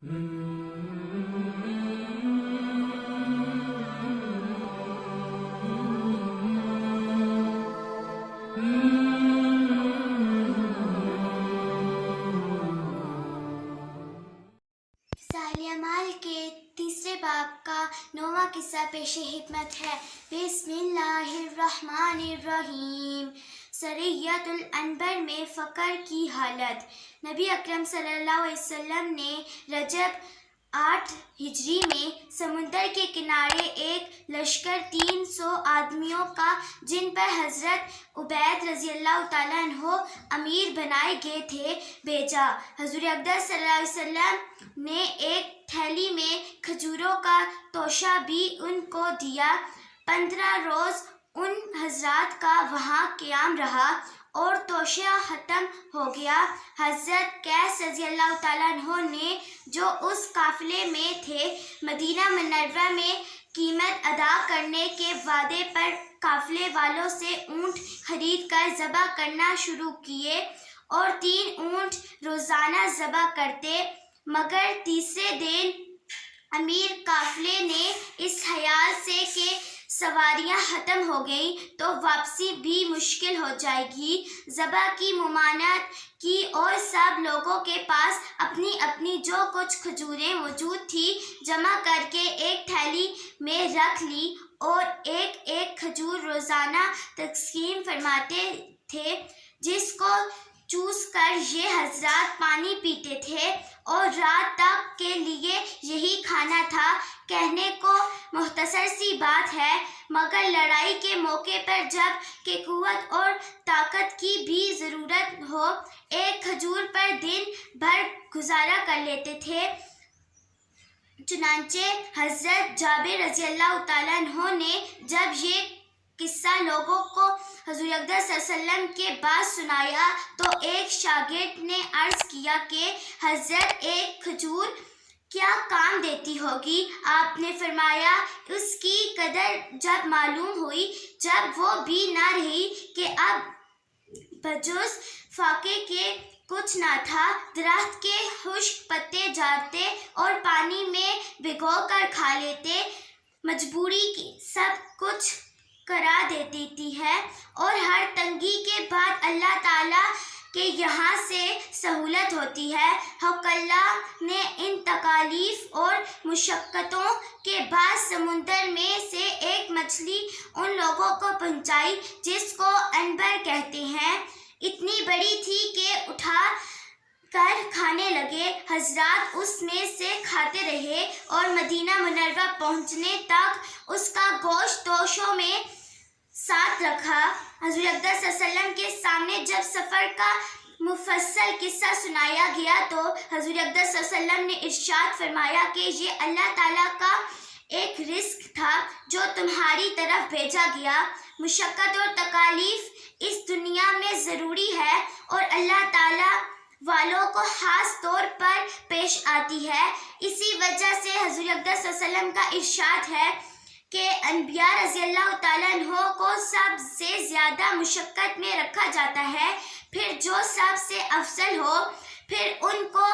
اعمال کے تیسرے باب کا 9واں قصہ پیش حکمت ہے۔ بسم اللہ الرحمن الرحیم۔ سریۃ العنبر میں فقر کی حالت۔ نبی اکرم صلی اللہ علیہ وسلم نے رجب 8 ہجری میں سمندر کے کنارے ایک لشکر 300 آدمیوں کا، جن پر حضرت عبید رضی اللہ تعالیٰ عنہ امیر بنائے گئے تھے، بھیجا۔ حضور اقدس صلی اللہ علیہ وسلم نے ایک تھیلی میں کھجوروں کا توشہ بھی ان کو دیا۔ 15 روز ان حضرات کا وہاں قیام رہا اور توشہ ختم ہو گیا۔ حضرت قیس رضی اللہ تعالیٰ عنہ نے، جو اس قافلے میں تھے، مدینہ منورہ میں قیمت ادا کرنے کے وعدے پر قافلے والوں سے اونٹ خرید کر ذبح کرنا شروع کیے اور 3 اونٹ روزانہ ذبح کرتے، مگر تیسرے دن امیر قافلے نے اس خیال سے کہ سواریاں ختم ہو گئیں تو واپسی بھی مشکل ہو جائے گی، ذبح کی ممانعت کی اور سب لوگوں کے پاس اپنی اپنی جو کچھ کھجوریں موجود تھی جمع کر کے ایک تھیلی میں رکھ لی اور ایک ایک کھجور روزانہ تقسیم فرماتے تھے، جس کو چوس کر یہ حضرات پانی پیتے تھے اور رات تک کے لیے یہی کھانا تھا۔ کہنے کو مختصر سی بات ہے، مگر لڑائی کے موقع پر جب کہ قوت اور طاقت کی بھی ضرورت ہو، ایک کھجور پر دن بھر گزارا کر لیتے تھے۔ چنانچہ حضرت جابر رضی اللہ تعالیٰ عنہ نے جب یہ قصہ لوگوں کو حضور اقدس صلی اللہ علیہ وسلم کے بعد سنایا تو ایک شاگرد نے عرض کیا کہ حضرت ایک کھجور کیا کام دیتی ہوگی؟ آپ نے فرمایا، اس کی قدر جب معلوم ہوئی، جب وہ بھی نہ رہی کہ اب بجز فاقے کے کچھ نہ تھا، درخت کے خشک پتے جھاڑتے اور پانی میں بھگو کر کھا لیتے، مجبوری کی سب کچھ کرا دیتی ہے اور ہر تنگی کے بعد اللہ تعالیٰ کے یہاں سے سہولت ہوتی ہے۔ حق اللہ نے ان تکالیف اور مشقتوں کے بعد سمندر میں سے ایک مچھلی ان لوگوں کو پہنچائی جس کو عنبر کہتے ہیں۔ اتنی بڑی تھی کہ اٹھا کر کھانے لگے۔ حضرات اس میں سے کھاتے رہے اور مدینہ منورہ پہنچنے تک اس کا گوشت توشوں میں ساتھ رکھا۔ حضور اقدس صلی اللہ علیہ وسلم کے سامنے جب سفر کا مفصل قصہ سنایا گیا تو حضور اقدس صلی اللہ علیہ وسلم نے ارشاد فرمایا کہ یہ اللہ تعالیٰ کا ایک رزق تھا جو تمہاری طرف بھیجا گیا۔ مشقت اور تکالیف اس دنیا میں ضروری ہے اور اللہ تعالیٰ والوں کو خاص طور پر پیش آتی ہے۔ اسی وجہ سے حضور اقدس صلی اللہ علیہ وسلم کا ارشاد ہے کہ انبیاء رضی اللہ تعالیٰ عنہ کو سب سے زیادہ مشقت میں رکھا جاتا ہے، پھر جو سب سے افضل ہو، پھر ان کو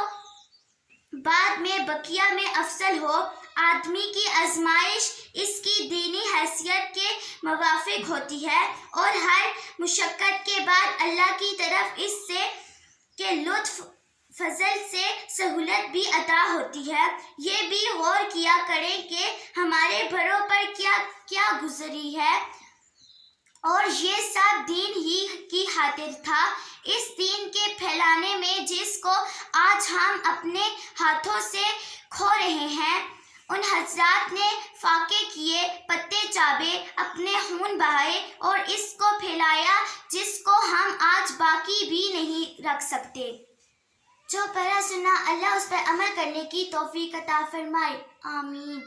بعد میں بقیہ میں افضل ہو۔ آدمی کی آزمائش اس کی دینی حیثیت کے موافق ہوتی ہے اور ہر مشقت کے بعد اللہ کی طرف اس سے کے لطف فضل سے سہولت بھی عطا ہوتی ہے۔ یہ بھی غور کیا کریں کہ ہمارے بڑوں پر کیا کیا گزری ہے اور یہ سب دین ہی کی خاطر تھا۔ اس دین کے پھیلانے میں جس کو آج ہم اپنے ہاتھوں سے کھو رہے ہیں، ان حضرات نے فاقے کیے، پتے چابے، اپنے خون بہائے اور اس کو پھیلایا جس کو ہم آج باقی بھی نہیں رکھ سکتے۔ جو پڑھا سنا اللہ اس پر عمل کرنے کی توفیق عطا فرمائے، آمین۔